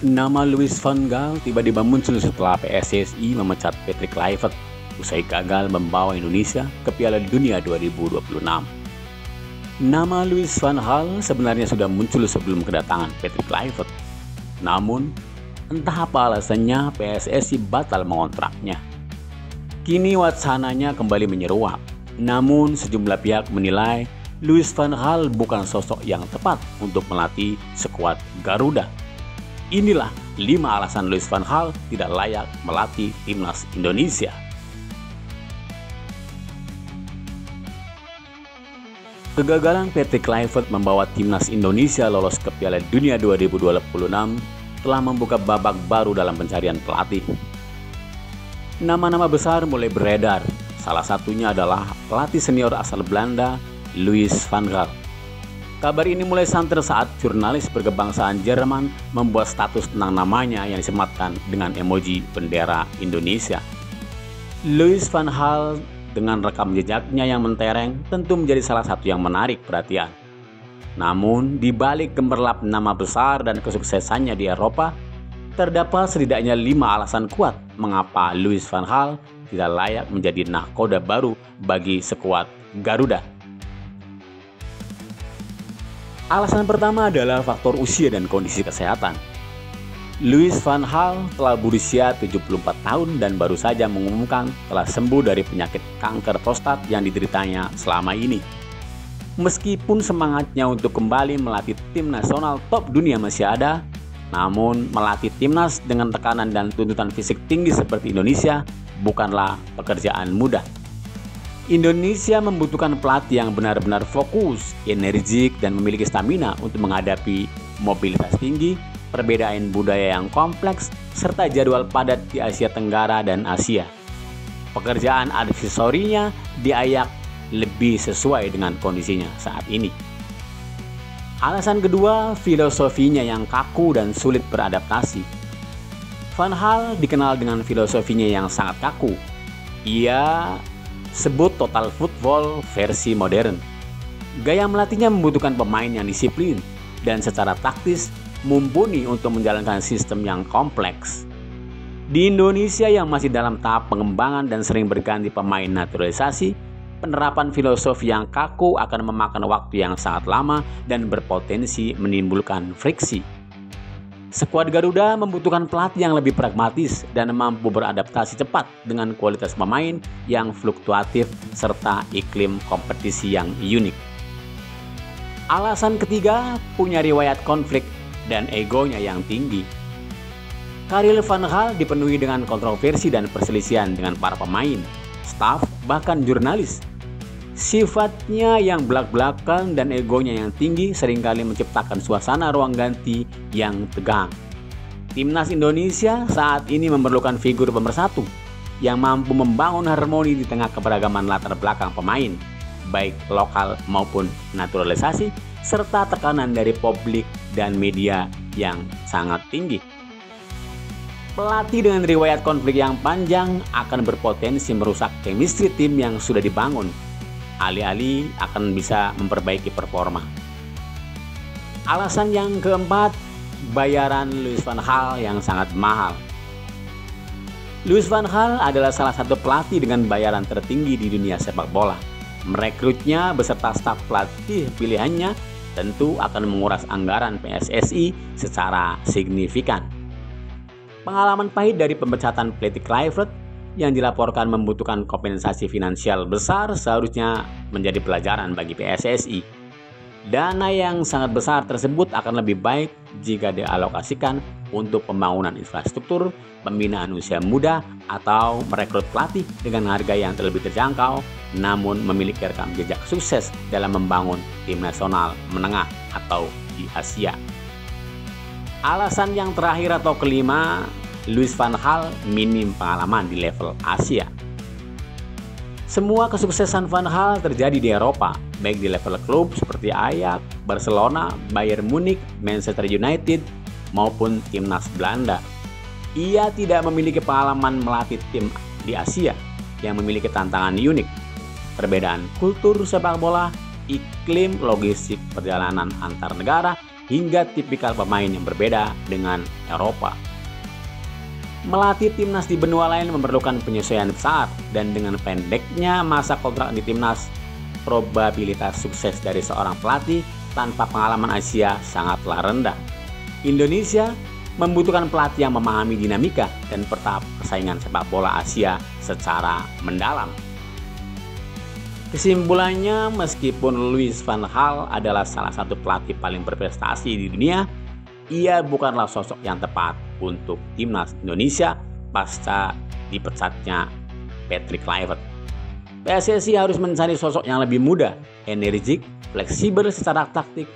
Nama Louis van Gaal tiba-tiba muncul setelah PSSI memecat Patrick Kluivert usai gagal membawa Indonesia ke Piala Dunia 2026. Nama Louis van Gaal sebenarnya sudah muncul sebelum kedatangan Patrick Kluivert. Namun, entah apa alasannya PSSI batal mengontraknya. Kini wacananya kembali menyeruak. Namun, sejumlah pihak menilai Louis van Gaal bukan sosok yang tepat untuk melatih skuad Garuda. Inilah 5 alasan Louis van Gaal tidak layak melatih timnas Indonesia. Kegagalan Patrick Kluivert membawa timnas Indonesia lolos ke Piala Dunia 2026 telah membuka babak baru dalam pencarian pelatih. Nama-nama besar mulai beredar, salah satunya adalah pelatih senior asal Belanda, Louis van Gaal. Kabar ini mulai santer saat jurnalis berkebangsaan Jerman membuat status tentang namanya yang disematkan dengan emoji bendera Indonesia. Louis van Gaal dengan rekam jejaknya yang mentereng tentu menjadi salah satu yang menarik perhatian. Namun, di balik gemerlap nama besar dan kesuksesannya di Eropa, terdapat setidaknya 5 alasan kuat mengapa Louis van Gaal tidak layak menjadi nahkoda baru bagi skuad Garuda. Alasan pertama adalah faktor usia dan kondisi kesehatan. Louis van Gaal telah berusia 74 tahun dan baru saja mengumumkan telah sembuh dari penyakit kanker prostat yang dideritanya selama ini. Meskipun semangatnya untuk kembali melatih tim nasional top dunia masih ada, namun melatih timnas dengan tekanan dan tuntutan fisik tinggi seperti Indonesia bukanlah pekerjaan mudah. Indonesia membutuhkan pelatih yang benar-benar fokus, energik, dan memiliki stamina untuk menghadapi mobilitas tinggi, perbedaan budaya yang kompleks, serta jadwal padat di Asia Tenggara dan Asia. Pekerjaan advisorinya diayak lebih sesuai dengan kondisinya saat ini. Alasan kedua, filosofinya yang kaku dan sulit beradaptasi. Van Gaal dikenal dengan filosofinya yang sangat kaku. Ia sebut total football versi modern. Gaya melatihnya membutuhkan pemain yang disiplin dan secara taktis mumpuni untuk menjalankan sistem yang kompleks. Di Indonesia yang masih dalam tahap pengembangan dan sering berganti pemain naturalisasi, penerapan filosofi yang kaku akan memakan waktu yang sangat lama dan berpotensi menimbulkan friksi. Skuad Garuda membutuhkan pelatih yang lebih pragmatis dan mampu beradaptasi cepat dengan kualitas pemain yang fluktuatif serta iklim kompetisi yang unik. Alasan ketiga, punya riwayat konflik dan egonya yang tinggi. Karir Van Gaal dipenuhi dengan kontroversi dan perselisihan dengan para pemain, staf, bahkan jurnalis. Sifatnya yang belak-belakan dan egonya yang tinggi seringkali menciptakan suasana ruang ganti yang tegang. Timnas Indonesia saat ini memerlukan figur pemersatu yang mampu membangun harmoni di tengah keberagaman latar belakang pemain, baik lokal maupun naturalisasi, serta tekanan dari publik dan media yang sangat tinggi. Pelatih dengan riwayat konflik yang panjang akan berpotensi merusak chemistry tim yang sudah dibangun, alih-alih akan bisa memperbaiki performa. Alasan yang keempat, bayaran Louis van Gaal yang sangat mahal. Louis van Gaal adalah salah satu pelatih dengan bayaran tertinggi di dunia sepak bola. Merekrutnya beserta staf pelatih pilihannya tentu akan menguras anggaran PSSI secara signifikan. Pengalaman pahit dari pemecatan Patrick Kluivert yang dilaporkan membutuhkan kompensasi finansial besar seharusnya menjadi pelajaran bagi PSSI. Dana yang sangat besar tersebut akan lebih baik jika dialokasikan untuk pembangunan infrastruktur, pembinaan usia muda, atau merekrut pelatih dengan harga yang terlebih terjangkau, namun memiliki rekam jejak sukses dalam membangun tim nasional menengah atau di Asia. Alasan yang terakhir atau kelima, Louis van Gaal minim pengalaman di level Asia. Semua kesuksesan Van Gaal terjadi di Eropa, baik di level klub seperti Ajax, Barcelona, Bayern Munich, Manchester United, maupun timnas Belanda. Ia tidak memiliki pengalaman melatih tim di Asia yang memiliki tantangan unik, perbedaan kultur sepak bola, iklim logistik perjalanan antar negara, hingga tipikal pemain yang berbeda dengan Eropa. Melatih timnas di benua lain memerlukan penyesuaian besar, dan dengan pendeknya masa kontrak di timnas, probabilitas sukses dari seorang pelatih tanpa pengalaman Asia sangatlah rendah. Indonesia membutuhkan pelatih yang memahami dinamika dan peta persaingan sepak bola Asia secara mendalam. Kesimpulannya, meskipun Louis van Gaal adalah salah satu pelatih paling berprestasi di dunia, ia bukanlah sosok yang tepat untuk timnas Indonesia pasca dipecatnya Patrick Kluivert. PSSI harus mencari sosok yang lebih muda, energik, fleksibel secara taktik,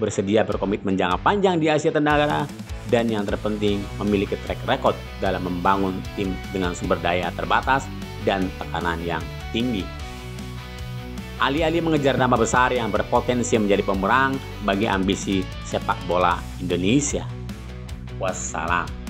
bersedia berkomitmen jangka panjang di Asia Tenggara, dan yang terpenting memiliki track record dalam membangun tim dengan sumber daya terbatas dan tekanan yang tinggi. Alih-alih mengejar nama besar yang berpotensi menjadi pemerang bagi ambisi sepak bola Indonesia. Wassalam.